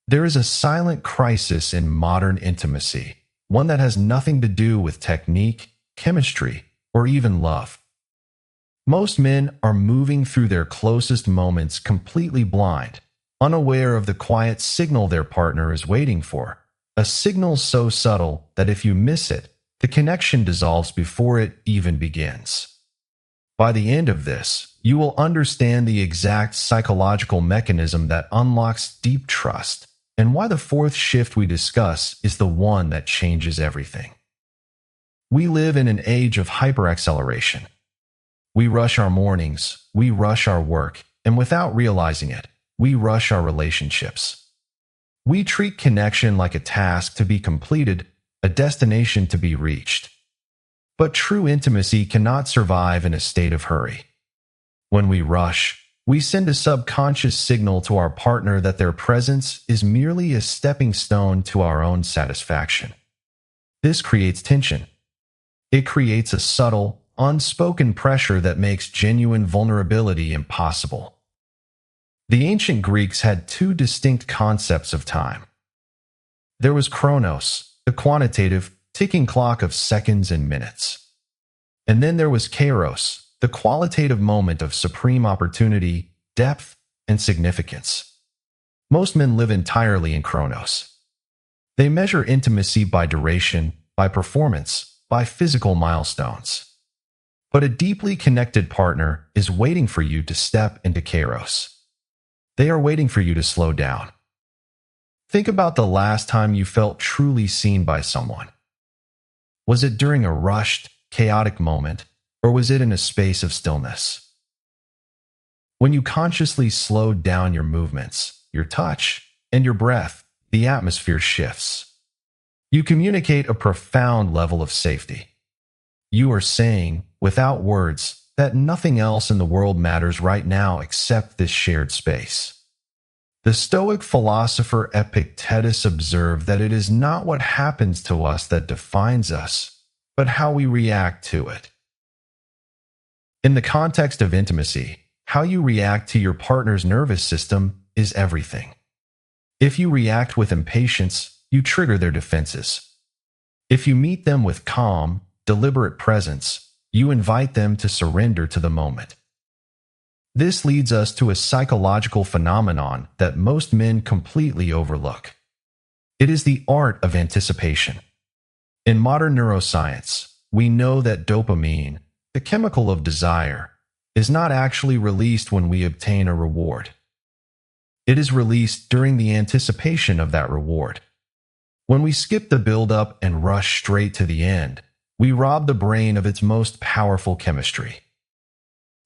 There is a silent crisis in modern intimacy, one that has nothing to do with technique, chemistry, or even love. Most men are moving through their closest moments completely blind, unaware of the quiet signal their partner is waiting for, a signal so subtle that if you miss it, the connection dissolves before it even begins. By the end of this, you will understand the exact psychological mechanism that unlocks deep trust, and why the fourth shift we discuss is the one that changes everything. We live in an age of hyperacceleration. We rush our mornings, we rush our work, and without realizing it, we rush our relationships. We treat connection like a task to be completed, a destination to be reached. But true intimacy cannot survive in a state of hurry. When we rush, we send a subconscious signal to our partner that their presence is merely a stepping stone to our own satisfaction. This creates tension. It creates a subtle, unspoken pressure that makes genuine vulnerability impossible. The ancient Greeks had two distinct concepts of time. There was chronos, the quantitative, ticking clock of seconds and minutes. And then there was kairos, the qualitative moment of supreme opportunity, depth, and significance. Most men live entirely in chronos. They measure intimacy by duration, by performance, by physical milestones. But a deeply connected partner is waiting for you to step into kairos. They are waiting for you to slow down. Think about the last time you felt truly seen by someone. Was it during a rushed, chaotic moment, or was it in a space of stillness? When you consciously slow down your movements, your touch, and your breath, the atmosphere shifts. You communicate a profound level of safety. You are saying, without words, that nothing else in the world matters right now except this shared space. The Stoic philosopher Epictetus observed that it is not what happens to us that defines us, but how we react to it. In the context of intimacy, how you react to your partner's nervous system is everything. If you react with impatience, you trigger their defenses. If you meet them with calm, deliberate presence, you invite them to surrender to the moment. This leads us to a psychological phenomenon that most men completely overlook. It is the art of anticipation. In modern neuroscience, we know that dopamine, the chemical of desire, is not actually released when we obtain a reward. It is released during the anticipation of that reward. When we skip the build-up and rush straight to the end, we rob the brain of its most powerful chemistry.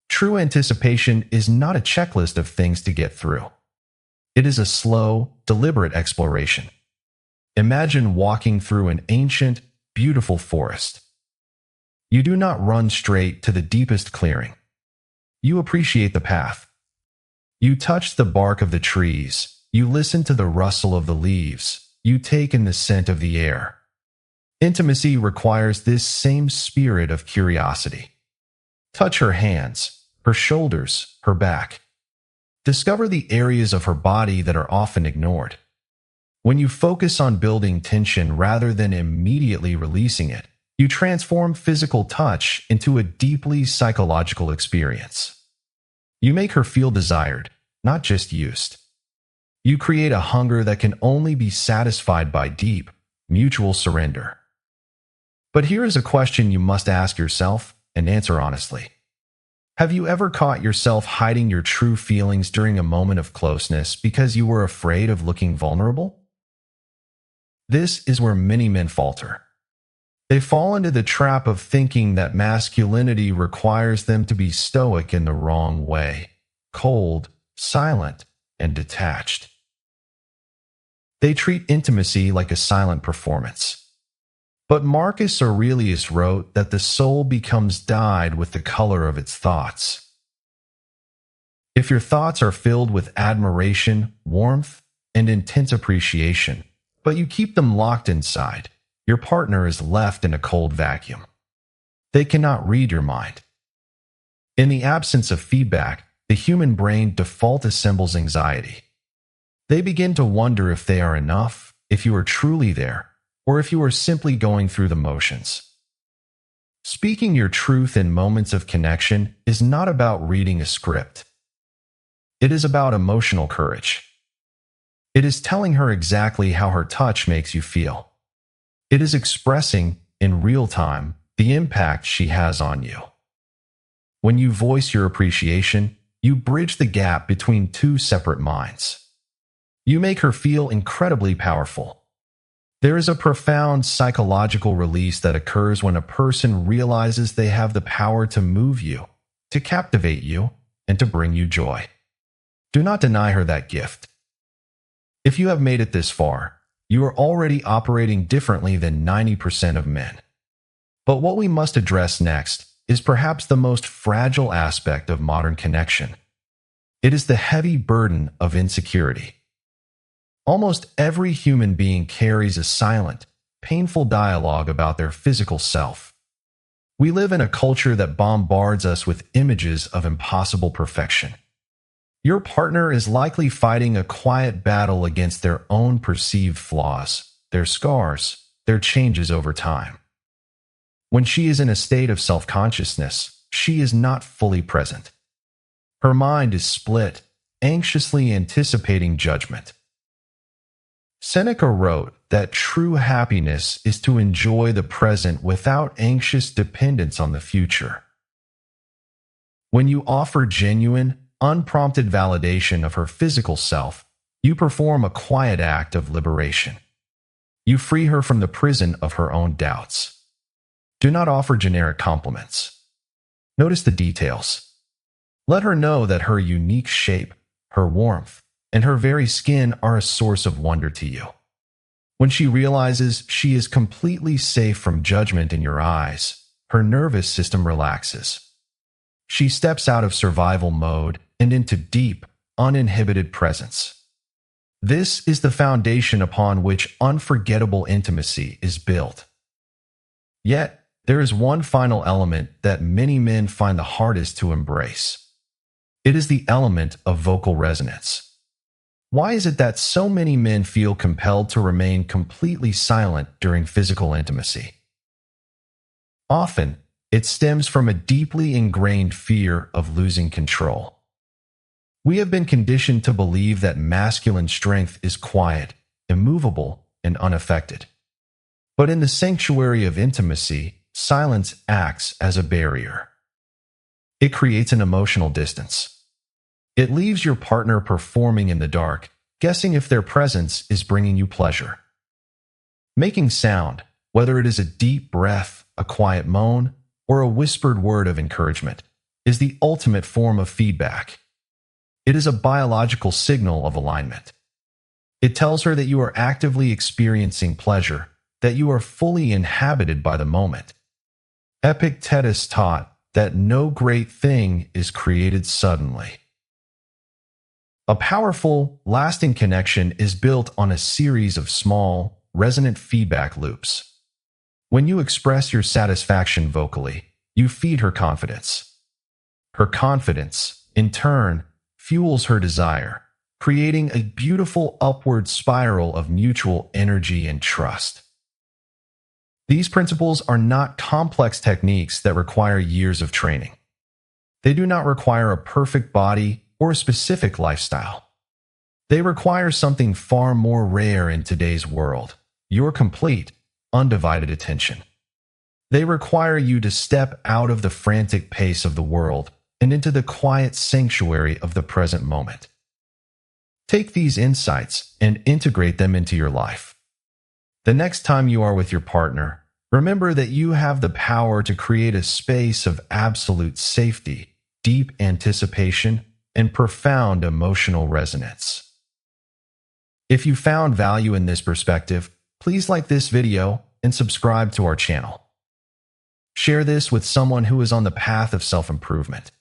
True anticipation is not a checklist of things to get through. It is a slow, deliberate exploration. Imagine walking through an ancient, beautiful forest. You do not run straight to the deepest clearing. You appreciate the path. You touch the bark of the trees. You listen to the rustle of the leaves. You take in the scent of the air. Intimacy requires this same spirit of curiosity. Touch her hands, her shoulders, her back. Discover the areas of her body that are often ignored. When you focus on building tension rather than immediately releasing it, you transform physical touch into a deeply psychological experience. You make her feel desired, not just used. You create a hunger that can only be satisfied by deep, mutual surrender. But here is a question you must ask yourself and answer honestly. Have you ever caught yourself hiding your true feelings during a moment of closeness because you were afraid of looking vulnerable? This is where many men falter. They fall into the trap of thinking that masculinity requires them to be stoic in the wrong way, cold, silent, and detached. They treat intimacy like a silent performance. But Marcus Aurelius wrote that the soul becomes dyed with the color of its thoughts. If your thoughts are filled with admiration, warmth, and intense appreciation, but you keep them locked inside, your partner is left in a cold vacuum. They cannot read your mind. In the absence of feedback, the human brain default assembles anxiety. They begin to wonder if they are enough, if you are truly there, or if you are simply going through the motions. Speaking your truth in moments of connection is not about reading a script. It is about emotional courage. It is telling her exactly how her touch makes you feel. It is expressing, in real time, the impact she has on you. When you voice your appreciation, you bridge the gap between two separate minds. You make her feel incredibly powerful. There is a profound psychological release that occurs when a person realizes they have the power to move you, to captivate you, and to bring you joy. Do not deny her that gift. If you have made it this far, you are already operating differently than 90% of men. But what we must address next is perhaps the most fragile aspect of modern connection. It is the heavy burden of insecurity. Almost every human being carries a silent, painful dialogue about their physical self. We live in a culture that bombards us with images of impossible perfection. Your partner is likely fighting a quiet battle against their own perceived flaws, their scars, their changes over time. When she is in a state of self-consciousness, she is not fully present. Her mind is split, anxiously anticipating judgment. Seneca wrote that true happiness is to enjoy the present without anxious dependence on the future. When you offer genuine, unprompted validation of her physical self, you perform a quiet act of liberation. You free her from the prison of her own doubts. Do not offer generic compliments. Notice the details. Let her know that her unique shape, her warmth, and her very skin are a source of wonder to you. When she realizes she is completely safe from judgment in your eyes, her nervous system relaxes. She steps out of survival mode and into deep, uninhibited presence. This is the foundation upon which unforgettable intimacy is built. Yet, there is one final element that many men find the hardest to embrace. It is the element of vocal resonance. Why is it that so many men feel compelled to remain completely silent during physical intimacy? Often, it stems from a deeply ingrained fear of losing control. We have been conditioned to believe that masculine strength is quiet, immovable, and unaffected. But in the sanctuary of intimacy, silence acts as a barrier. It creates an emotional distance. It leaves your partner performing in the dark, guessing if their presence is bringing you pleasure. Making sound, whether it is a deep breath, a quiet moan, or a whispered word of encouragement, is the ultimate form of feedback. It is a biological signal of alignment. It tells her that you are actively experiencing pleasure, that you are fully inhabited by the moment. Epictetus taught that no great thing is created suddenly. A powerful, lasting connection is built on a series of small, resonant feedback loops. When you express your satisfaction vocally, you feed her confidence. Her confidence, in turn, fuels her desire, creating a beautiful upward spiral of mutual energy and trust. These principles are not complex techniques that require years of training. They do not require a perfect body or a specific lifestyle. They require something far more rare in today's world: your complete, undivided attention. They require you to step out of the frantic pace of the world and into the quiet sanctuary of the present moment. Take these insights and integrate them into your life. The next time you are with your partner, remember that you have the power to create a space of absolute safety, deep anticipation, and profound emotional resonance. If you found value in this perspective, please like this video and subscribe to our channel. Share this with someone who is on the path of self-improvement.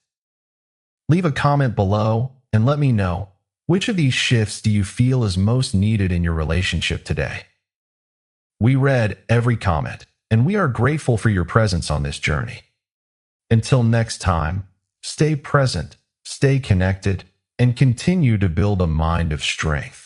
Leave a comment below and let me know, which of these shifts do you feel is most needed in your relationship today? We read every comment, and we are grateful for your presence on this journey. Until next time, stay present, stay connected, and continue to build a mind of strength.